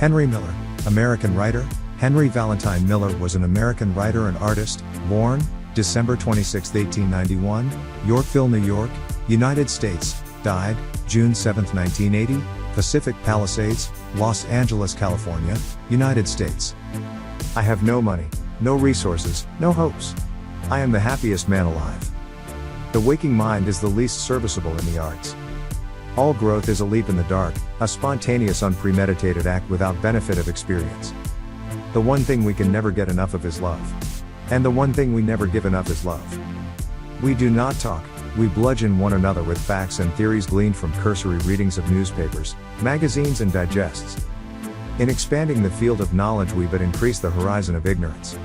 Henry Miller, American writer. Henry Valentine Miller was an American writer and artist, born December 26, 1891, Yorkville, New York, United States, died June 7, 1980, Pacific Palisades, Los Angeles, California, United States. I have no money, no resources, no hopes. I am the happiest man alive. The waking mind is the least serviceable in the arts. All growth is a leap in the dark, a spontaneous unpremeditated act without benefit of experience. The one thing we can never get enough of is love. And the one thing we never give enough is love. We do not talk, we bludgeon one another with facts and theories gleaned from cursory readings of newspapers, magazines and digests. In expanding the field of knowledge we but increase the horizon of ignorance.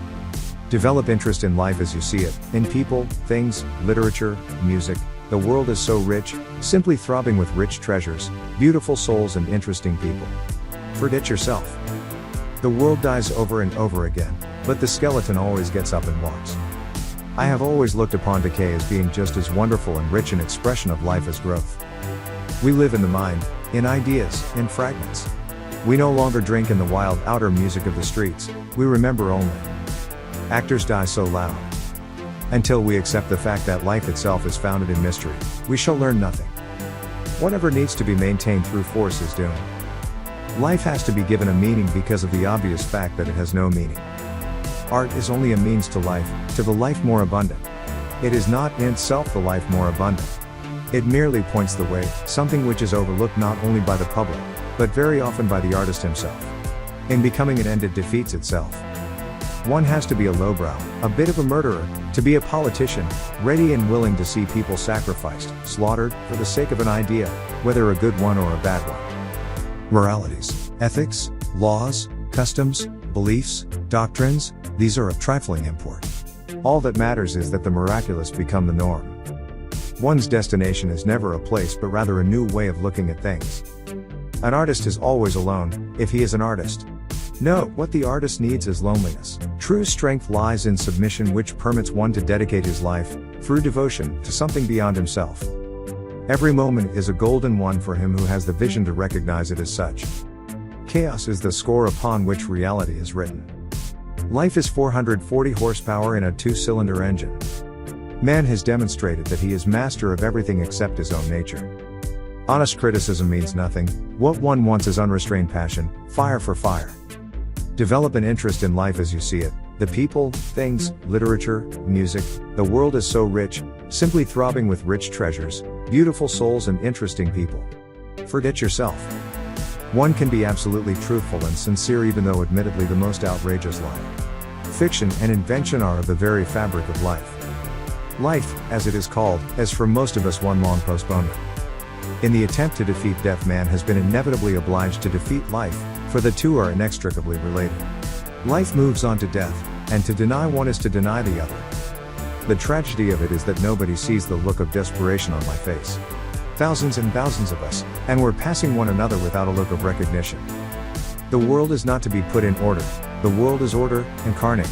Develop interest in life as you see it, in people, things, literature, music. The world is so rich, simply throbbing with rich treasures, beautiful souls and interesting people. Forget yourself. The world dies over and over again, but the skeleton always gets up and walks. I have always looked upon decay as being just as wonderful and rich an expression of life as growth. We live in the mind, in ideas, in fragments. We no longer drink in the wild outer music of the streets, we remember only. Actors die so loud. Until we accept the fact that life itself is founded in mystery, we shall learn nothing. Whatever needs to be maintained through force is doomed. Life has to be given a meaning because of the obvious fact that it has no meaning. Art is only a means to the life more abundant. It is not in itself the life more abundant. It merely points the way, something which is overlooked not only by the public, but very often by the artist himself. In becoming an end it defeats itself. One has to be a lowbrow, a bit of a murderer, to be a politician, ready and willing to see people sacrificed, slaughtered, for the sake of an idea, whether a good one or a bad one. Moralities, ethics, laws, customs, beliefs, doctrines, these are of trifling import. All that matters is that the miraculous become the norm. One's destination is never a place but rather a new way of looking at things. An artist is always alone, if he is an artist. No, what the artist needs is loneliness. True strength lies in submission, which permits one to dedicate his life, through devotion, to something beyond himself. Every moment is a golden one for him who has the vision to recognize it as such. Chaos is the score upon which reality is written. Life is 440 horsepower in a 2-cylinder engine. Man has demonstrated that he is master of everything except his own nature. Honest criticism means nothing. What one wants is unrestrained passion, fire for fire. Develop an interest in life as you see it, the people, things, literature, music. The world is so rich, simply throbbing with rich treasures, beautiful souls and interesting people. Forget yourself. One can be absolutely truthful and sincere even though admittedly the most outrageous lie. Fiction and invention are of the very fabric of life. Life, as it is called, is for most of us one long postponement. In the attempt to defeat death, man has been inevitably obliged to defeat life, for the two are inextricably related. Life moves on to death, and to deny one is to deny the other. The tragedy of it is that nobody sees the look of desperation on my face. Thousands and thousands of us, and we're passing one another without a look of recognition. The world is not to be put in order, the world is order, incarnate.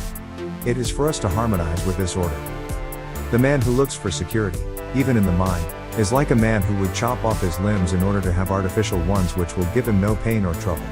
It is for us to harmonize with this order. The man who looks for security, even in the mind, is like a man who would chop off his limbs in order to have artificial ones which will give him no pain or trouble.